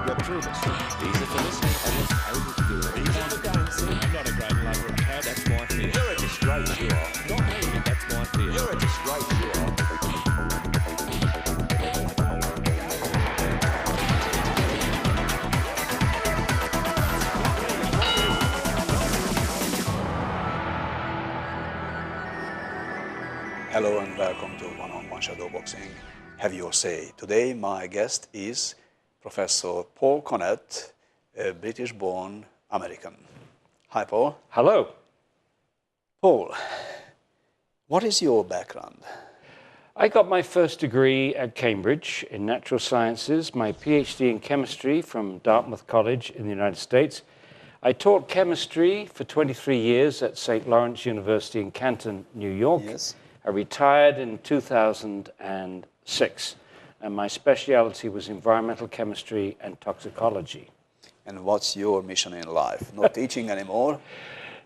get through this. Easy for listening. I was able to do it. Easy for dancing. I'm not a great lover of cats. That's my fear. You're a disgrace, you are. Not me. That's my fear. You're a disgrace, you are. Hello and welcome to One-on-One Shadowboxing. Have your say. Today my guest is Professor Paul Connett, a British-born American. Hi, Paul. Hello. Paul, what is your background? I got my first degree at Cambridge in natural sciences, my PhD in chemistry from Dartmouth College in the United States. I taught chemistry for 23 years at St. Lawrence University in Canton, New York. Yes. I retired in 2006, and my specialty was environmental chemistry and toxicology. And what's your mission in life? Not teaching anymore?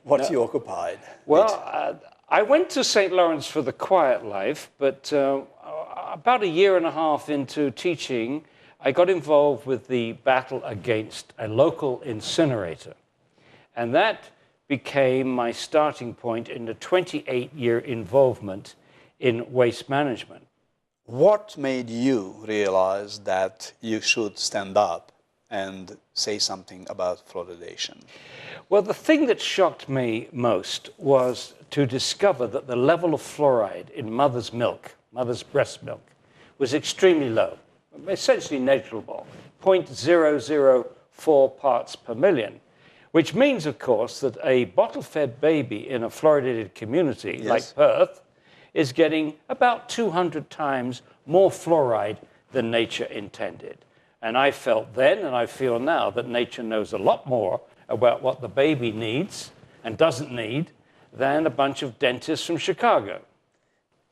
What you occupied? Well, I went to St. Lawrence for the quiet life, but about a year and a half into teaching, I got involved with the battle against a local incinerator. And that became my starting point in a 28-year involvement in waste management. What made you realize that you should stand up and say something about fluoridation? Well, the thing that shocked me most was to discover that the level of fluoride in mother's milk, mother's breast milk, was extremely low, essentially negligible, 0.004 parts per million. Which means, of course, that a bottle-fed baby in a fluoridated community like Perth is getting about 200 times more fluoride than nature intended. And I felt then, and I feel now, that nature knows a lot more about what the baby needs and doesn't need than a bunch of dentists from Chicago.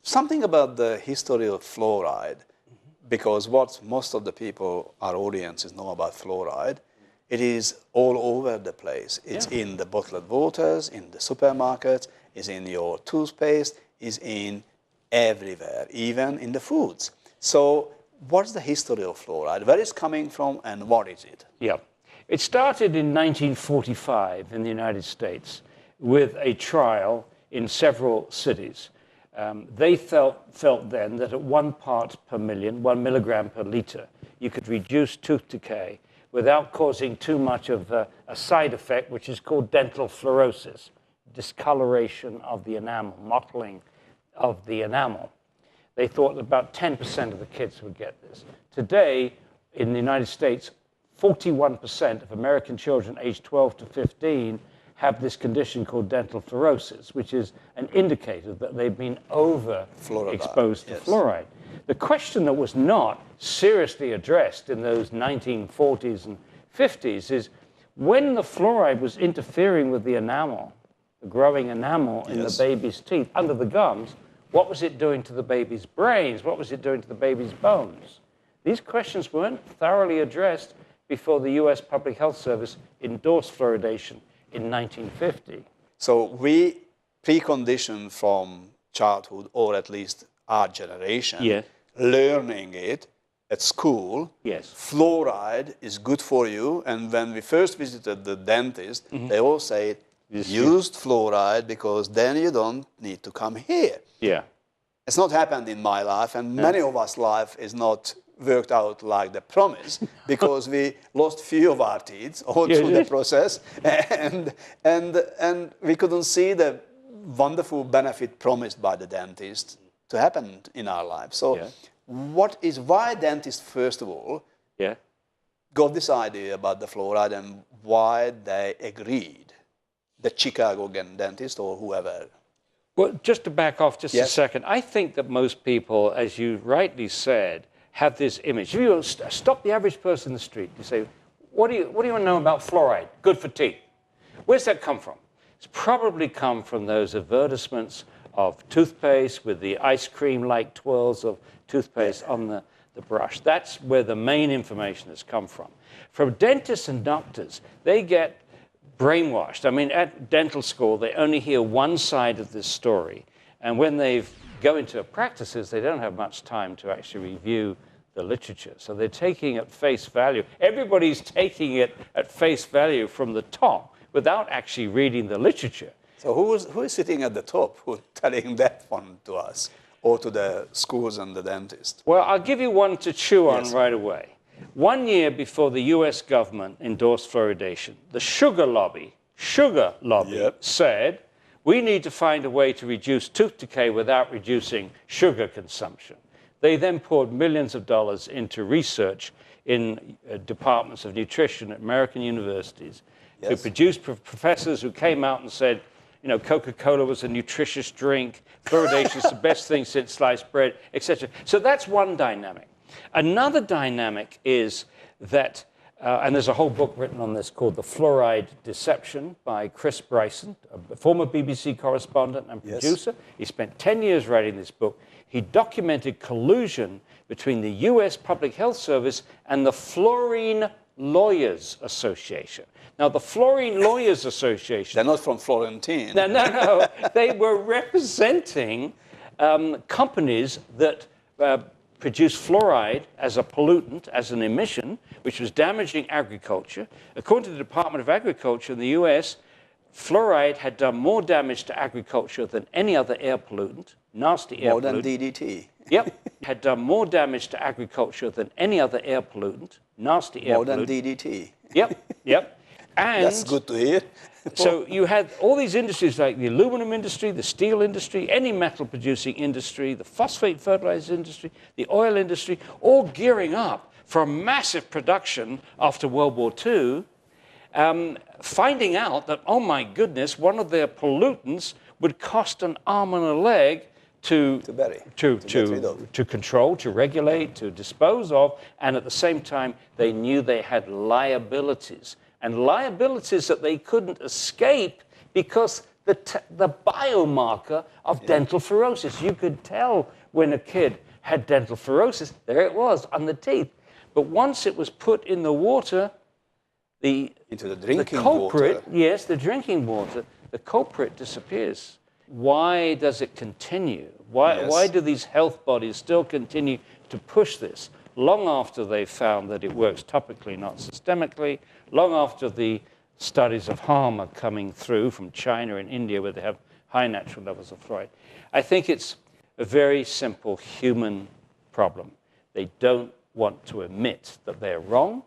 Something about the history of fluoride, because what most of the people, our audiences, know about fluoride, it is all over the place. It's in the bottled waters, in the supermarkets, it's in your toothpaste, it's in everywhere, even in the foods. So what's the history of fluoride? Where is it coming from and what is it? Yeah. It started in 1945 in the United States with a trial in several cities. They felt then that at 1 part per million, 1 milligram per liter, you could reduce tooth decay without causing too much of a side effect, which is called dental fluorosis, discoloration of the enamel, mottling of the enamel. They thought that about 10% of the kids would get this. Today, in the United States, 41% of American children aged 12 to 15 have this condition called dental fluorosis, which is an indicator that they've been overexposed to fluoride. The question that was not seriously addressed in those 1940s and 50s is when the fluoride was interfering with the enamel, the growing enamel in the baby's teeth, under the gums, what was it doing to the baby's brains? What was it doing to the baby's bones? These questions weren't thoroughly addressed before the US Public Health Service endorsed fluoridation in 1950. So we precondition from childhood, or at least our generation, learning it at school. Fluoride is good for you. And when we first visited the dentist, they all say, use fluoride because then you don't need to come here. It's not happened in my life, and many of us' life is not worked out like the promise because we lost few of our teeth all through the process, and we couldn't see the wonderful benefit promised by the dentist to happen in our lives. So why dentists, first of all, got this idea about the fluoride and why they agreed, the Chicago dentist or whoever? Well, just to back off just a second, I think that most people, as you rightly said, have this image. If you stop the average person in the street, you say, what do you want to know about fluoride? Good for teeth. Where's that come from? It's probably come from those advertisements of toothpaste with the ice cream-like twirls of toothpaste on the brush. That's where the main information has come from. From dentists and doctors, they get brainwashed. I mean, at dental school, they only hear one side of this story. And when they go into practices, they don't have much time to actually review the literature. So they're taking it at face value. Everybody's taking it at face value from the top without actually reading the literature. So who is sitting at the top who's telling that one to us, or to the schools and the dentists? Well, I'll give you one to chew on Yes. right away. 1 year before the US government endorsed fluoridation, the sugar lobby Yep. said, we need to find a way to reduce tooth decay without reducing sugar consumption. They then poured millions of dollars into research in departments of nutrition at American universities to Yes. produce professors who came out and said, you know, Coca-Cola was a nutritious drink, fluoridation is the best thing since sliced bread, etc. So that's one dynamic. Another dynamic is that, and there's a whole book written on this called The Fluoride Deception by Bryson, a former BBC correspondent and Yes. producer. He spent 10 years writing this book. He documented collusion between the US Public Health Service and the Fluorine Lawyers Association. Now, the Fluorine Lawyers Association... They're not from Florentine. No. They were representing companies that produce fluoride as a pollutant, as an emission, which was damaging agriculture. According to the Department of Agriculture in the US, fluoride had done more damage to agriculture than any other air pollutant, nasty air pollutant. More than DDT. Yep. Had done more damage to agriculture than any other air pollutant, nasty air More pollutant. than DDT. Yep. And That's good to hear. so you had all these industries like the aluminum industry, the steel industry, any metal producing industry, the phosphate fertilizer industry, the oil industry, all gearing up for a massive production after World War II, finding out that, oh my goodness, one of their pollutants would cost an arm and a leg to control, to regulate, to dispose of, and at the same time, they knew they had liabilities. And liabilities that they couldn't escape because the biomarker of dental fluorosis. You could tell when a kid had dental fluorosis. There it was on the teeth. But once it was put in the water, into the drinking culprit, water. yes, the drinking water, the culprit disappears. Why does it continue? Why do these health bodies still continue to push this long after they've found that it works topically, not systemically, long after the studies of harm are coming through from China and India where they have high natural levels of fluoride? I think it's a very simple human problem. They don't want to admit that they're wrong.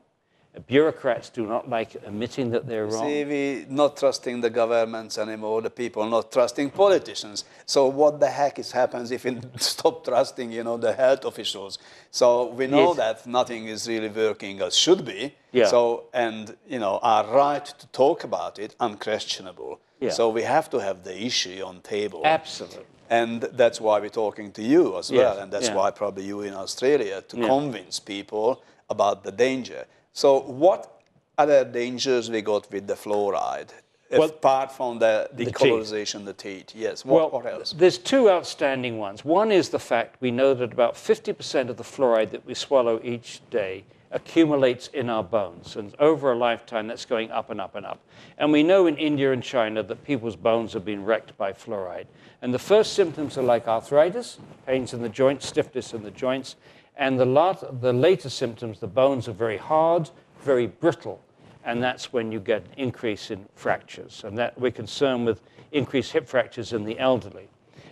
Bureaucrats do not like admitting that they're wrong. See, we're not trusting the governments anymore, the people not trusting politicians. So what the heck happens if we stop trusting, the health officials? So we know that nothing is really working as should be. Yeah. So, and, our right to talk about it, unquestionable. Yeah. So we have to have the issue on table. Absolutely. And that's why we're talking to you as well. Yes. And that's why probably you in Australia, to convince people about the danger. So what other dangers we got with the fluoride, apart from the decolorization, the teeth? Yes, what else? There's two outstanding ones. One is the fact we know that about 50% of the fluoride that we swallow each day accumulates in our bones. And over a lifetime, that's going up and up and up. And we know in India and China that people's bones have been wrecked by fluoride. And the first symptoms are like arthritis, pains in the joints, stiffness in the joints. And the later symptoms, the bones are very hard, very brittle, and that's when you get an increase in fractures. And that we're concerned with increased hip fractures in the elderly.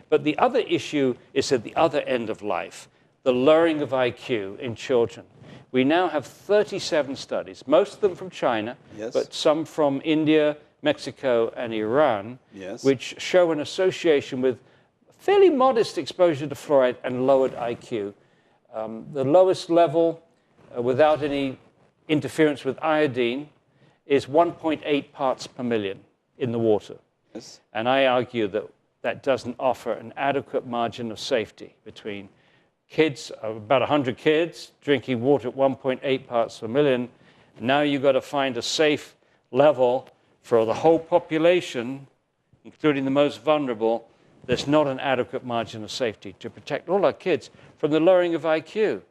But the other issue is at the other end of life, the lowering of IQ in children. We now have 37 studies, most of them from China, but some from India, Mexico, and Iran, which show an association with fairly modest exposure to fluoride and lowered IQ. The lowest level, without any interference with iodine, is 1.8 parts per million in the water. And I argue that that doesn't offer an adequate margin of safety between kids, about 100 kids, drinking water at 1.8 parts per million. Now you've got to find a safe level for the whole population, including the most vulnerable. There's not an adequate margin of safety to protect all our kids from the lowering of IQ.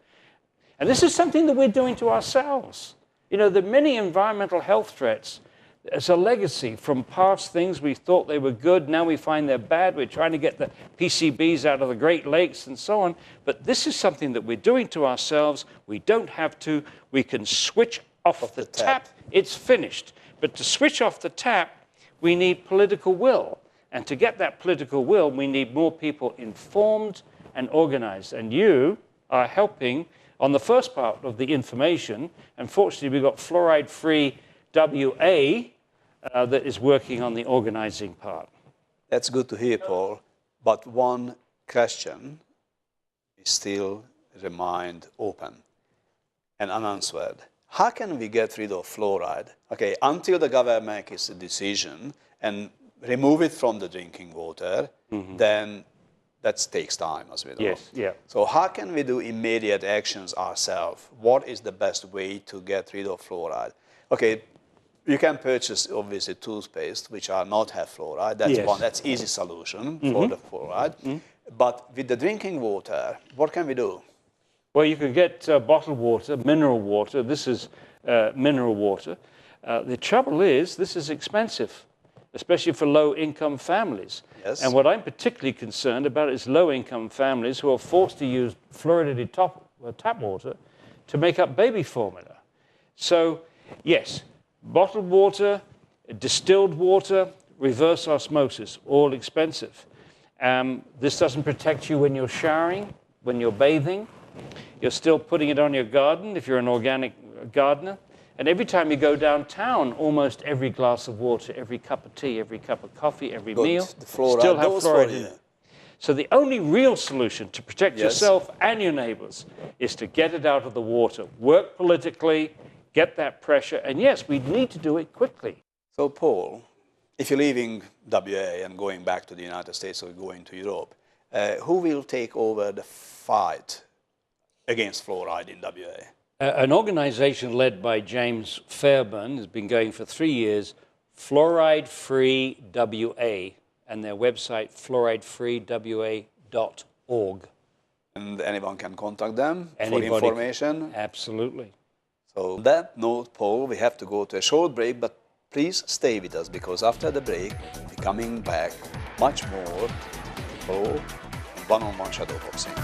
And this is something that we're doing to ourselves. There are many environmental health threats It's a legacy from past things. We thought they were good. Now we find they're bad. We're trying to get the PCBs out of the Great Lakes and so on. But this is something that we're doing to ourselves. We don't have to. We can switch off the tap. It's finished. But to switch off the tap, we need political will. And to get that political will, we need more people informed and organized. And you are helping on the first part of the information. Unfortunately, we've got fluoride-free WA that is working on the organizing part. That's good to hear, Paul. But one question is still remained open and unanswered. How can we get rid of fluoride? Okay, until the government makes a decision and remove it from the drinking water, then that takes time, as we know. Yes, yeah. So how can we do immediate actions ourselves? What is the best way to get rid of fluoride? Okay, you can purchase, obviously, toothpaste, which are not have fluoride. That's one. That's easy solution for the fluoride. But with the drinking water, what can we do? Well, you can get bottled water, mineral water. This is mineral water. The trouble is, this is expensive, especially for low-income families. Yes. And what I'm particularly concerned about is low-income families who are forced to use fluoridated tap water to make up baby formula. So, yes, bottled water, distilled water, reverse osmosis, all expensive. This doesn't protect you when you're showering, when you're bathing. You're still putting it on your garden if you're an organic gardener. And every time you go downtown, almost every glass of water, every cup of tea, every cup of coffee, every meal, still have fluoride in it. So the only real solution to protect yourself and your neighbors is to get it out of the water. Work politically, get that pressure, and yes, we need to do it quickly. So, Paul, if you're leaving WA and going back to the United States or going to Europe, who will take over the fight against fluoride in WA? An organization led by James Fairburn has been going for 3 years, Fluoride-Free WA, and their website, fluoridefreewa.org. And anyone can contact them for information? Absolutely. So on that note, Paul, we have to go to a short break, but please stay with us, because after the break, we'll be coming back much more pro one-on-one shadow boxing.